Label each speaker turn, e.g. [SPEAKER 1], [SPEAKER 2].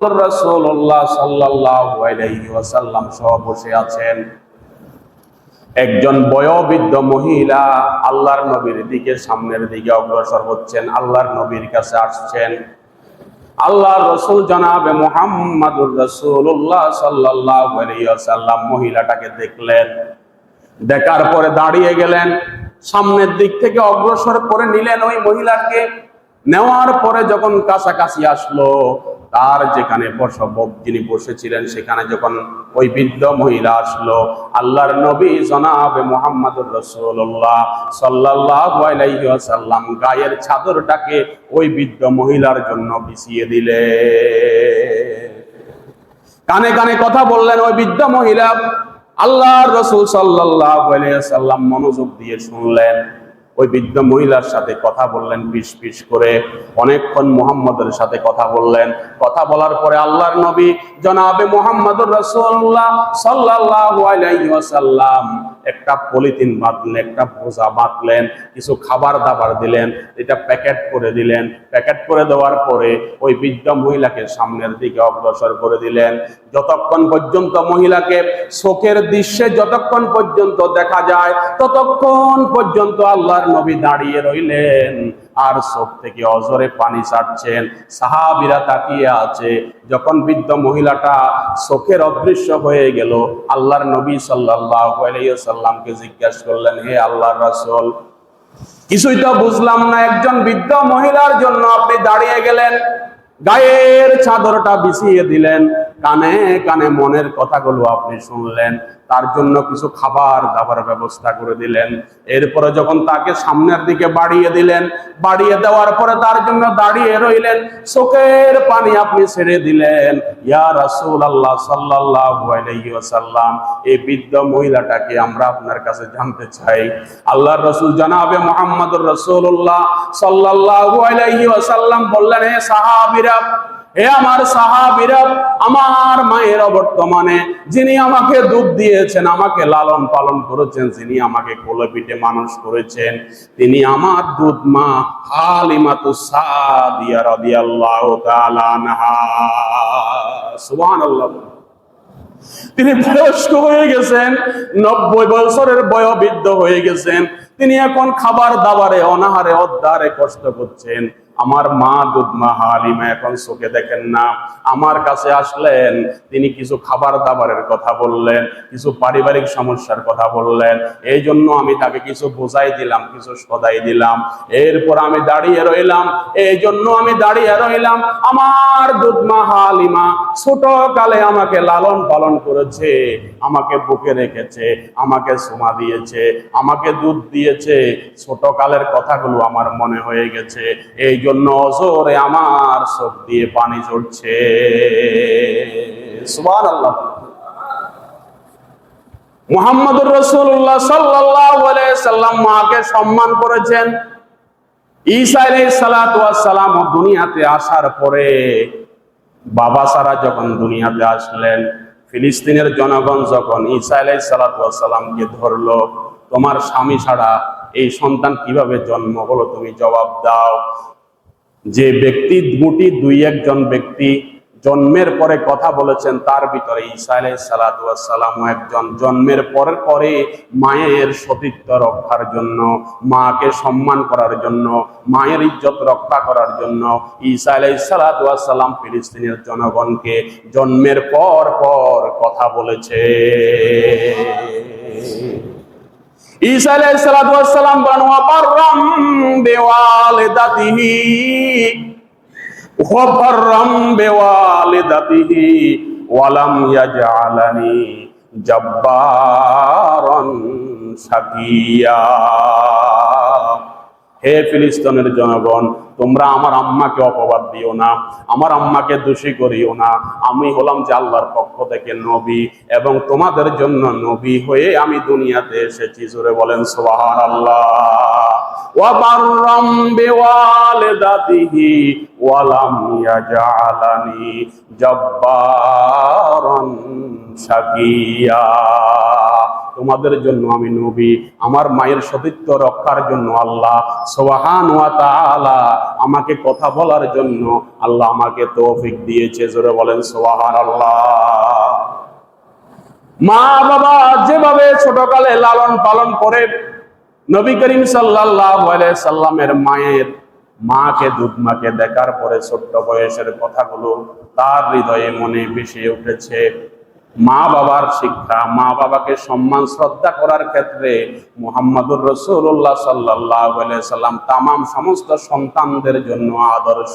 [SPEAKER 1] রাসূলুল্লাহ সাল্লাল্লাহু আলাইহি ওয়াসাল্লাম সহ বসে আছেন। একজন বয়োবৃদ্ধ মহিলা আল্লাহর নবীর দিকে সামনের দিকে অগ্রসর হচ্ছেন, আল্লাহর নবীর কাছে আসছেন। আল্লাহর রাসূল জনাবে মুহাম্মাদুর রাসূলুল্লাহ সাল্লাল্লাহু আলাইহি ওয়াসাল্লাম মহিলাটাকে দেখলেন। দেখার পরে দাঁড়িয়ে গেলেন, সামনের দিক থেকে অগ্রসর করে নিলেন ওই মহিলাকে। নেওয়ার পরে যখন কাছাকাছি আসলো, তার যেখানে যিনি বসেছিলেন সেখানে যখন ওই বৃদ্ধ মহিলা আসলো, আল্লাহর নবী জনাবে মুহাম্মাদুর রাসূলুল্লাহ সাল্লাল্লাহু আলাইহি ওয়াসাল্লাম গায়ের চাদরটাকে ওই বৃদ্ধ মহিলার জন্য বিছিয়ে দিলেন। কানে কানে কথা বললেন ওই বৃদ্ধ মহিলা। আল্লাহর রাসূল সাল্লাল্লাহু আলাইহি ওয়াসাল্লাম মনোযোগ দিয়ে শুনলেন। ওই বৃদ্ধ মহিলার সাথে কথা বললেন পিস পিস করে, অনেকক্ষণ মুহাম্মদের সাথে কথা বললেন। কথা বলার পরে আল্লাহর নবী জনাবে মুহাম্মদুর রাসূলুল্লাহ সাল্লাল্লাহু আলাইহি ওয়াসাল্লাম একটা পলিথিন বাঁধলেন, একটা বোঝা বাঁধলেন, কিছু খাবার দাবার দিলেন, এটা প্যাকেট করে দিলেন। প্যাকেট করে দেওয়ার পরে ওই বৃদ্ধ মহিলাকে সামনের দিকে অগ্রসর করে দিলেন। যতক্ষণ পর্যন্ত মহিলাকে চোখের দৃশ্যে যতক্ষণ পর্যন্ত দেখা যায় ততক্ষণ পর্যন্ত আল্লাহর নবী দাঁড়িয়ে রইলেন, আর চোখ থেকে অঝরে পানি ছাড়ছেন। সাহাবীরা তাকিয়ে আছে। যখন বৃদ্ধ মহিলাটা চোখের অদৃশ্য হয়ে গেল, আল্লাহর নবী সাল্লাল্লাহু আলাইহি ওয়াসাল্লামকে জিজ্ঞাসা করলেন, হে আল্লাহর রাসূল, কিছুই তো বুঝলাম না, একজন বৃদ্ধ মহিলার জন্য আপনি দাঁড়িয়ে গেলেন, গায়ের চাদরটা বিছিয়ে দিলেন, কানে কানে মনের কথাগুলো আপনি শুনলেন, তার জন্য কিছু খাবার দাবার ব্যবস্থা করে দিলেন। এরপরে যখন তাকে সামনের দিকে বাড়িয়ে দিলেন, বাড়িয়ে দেওয়ার পরে তার জন্য দাঁড়িয়ে রইলেন, চোখের পানি আপনি ছেড়ে দিলেন। ইয়া রাসূলুল্লাহ সাল্লাল্লাহু আলাইহি ওয়াসাল্লাম, এই বৃদ্ধ মহিলাটাকে আমরা আপনার কাছে জানতে চাই। আল্লাহর রাসূল জনাবে মুহাম্মদুর রাসূলুল্লাহ সাল্লাল্লাহু আলাইহি ওয়াসাল্লাম বললেন, হে সাহাবীরা, হে আমার সাহাবীরা, আমার মায়ের অবর্তমানে যিনি আমাকে দুধ দিয়েছেন, আমাকে লালন পালন করেছেন, যিনি আমাকে কোলে পিঠে মানুষ করেছেন, তিনি আমার দুধ মা হালিমাতুস সাদিয়া রাদিয়াল্লাহু তাআলা আনহা। সুবহানাল্লাহ। তিনি বয়স্ক হয়ে গেছেন, 90 বছরের বয়োবৃদ্ধ হয়ে গেছেন। তিনি এখন খাবার দাবারে অনাহারে অদ্ধারে কষ্ট করছেন। আমার মা দুধ মা হালিমা এখন চোখে দেখেন না। আমার কাছে আসলেন, তিনি কিছু খাবার দাবারের কথা বললেন, কিছু পারিবারিক সমস্যার কথা বললেন। এই জন্য আমি তাকে কিছু বোঝাই দিলাম, কিছু সদাই দিলাম। এরপর আমি দাঁড়িয়ে রইলাম। এই জন্য আমি দাঁড়িয়ে রইলাম, আমার দুধ মা হালিমা ছোট কালে আমাকে লালন পালন করেছে, আমাকে বুকে রেখেছে, আমাকে সুমা দিয়েছে, আমাকে দুধ দিয়েছে। ছোট কালের কথাগুলো আমার মনে হয়ে গেছে, এই জন্য অজরে আমার চোখ দিয়ে পানি ঝরছে। সুবহানাল্লাহ। মুহাম্মদুর রাসূলুল্লাহ সাল্লাল্লাহু আলাইহি ওয়াসাল্লাম মাকে সম্মান করেছেন। ঈসা আলাইহিস সালাতু ওয়াস সালাম দুনিয়াতে আসার পরে বাবা ছাড়া যখন দুনিয়াতে আসলেন, ফিলিস্তিনের জনগণ যখন ঈসা আলাইহিস সালাতু ওয়াস সালামকে ধরলো, তোমার স্বামী ছাড়া এই সন্তান কিভাবে জন্ম হলো, তুমি জবাব দাও। যে ব্যক্তি দুই একজন ব্যক্তি জন্মের পরে কথা বলেছেন, তার ভিতরে ঈসা আলাইহিস সালাতু ওয়াস সালাম একজন। জন্মের পরে মায়ের সতীত্ব রক্ষার জন্য, মাকে সম্মান করার জন্য, মায়ের ইজ্জত রক্ষা করার জন্য ঈসা আলাইহিস সালাতু ওয়াস সালাম ফিলিস্তিনের জনগণকে জন্মের পর কথা বলেছে। ঈসা আলাইহিস সালাতু ওয়াস সালাম বলেন, ওয়া বাররাম বিওয়ালিদাতিহি ওয়া বাররাম বিওয়ালিদাতিহি ওয়া লাম ইয়াজআলানি জাব্বারান শাকিয়া। হে ফিলিস্তিনের জনগণ, তোমরা আমার আম্মাকে অপবাদ দিও না, আমার আম্মাকে দোষী করিও না। আমি হলাম যে আল্লাহর পক্ষ থেকে নবী, এবং তোমাদের জন্য নবী হয়ে আমি দুনিয়াতে এসেছি। জোরে বলেন সুবহানাল্লাহ। ওয়া বাররাম বিওয়ালিদাতিহি ওয়া লাম ইয়াজআলানি জাব্বারান শাকিয়া। তোমাদের জন্য আমি নবী, আমার মায়ের সতীত্ব রক্ষার জন্য আল্লাহ সুবহানাহু ওয়া তাআলা আমাকে কথা বলার জন্য আল্লাহ আমাকে তৌফিক দিয়েছে। জোরে বলেন সুবহানাল্লাহ। মা বাবা যেভাবে ছোটকালে লালন পালন করে নবী করিম সাল্লাল্লাহু আলাইহি সাল্লামের মাকে দুধ মাকে দেখার পরে ছোট্ট বয়সের কথাগুলো তার হৃদয়ে মনে ভেসে উঠেছে। মা বাবার শিক্ষা, মা বাবাকে সম্মান শ্রদ্ধা করার ক্ষেত্রে মুহাম্মদুর রাসূলুল্লাহ সাল্লাল্লাহু আলাইহি সাল্লাম তামাম সমস্ত সন্তানদের জন্য আদর্শ।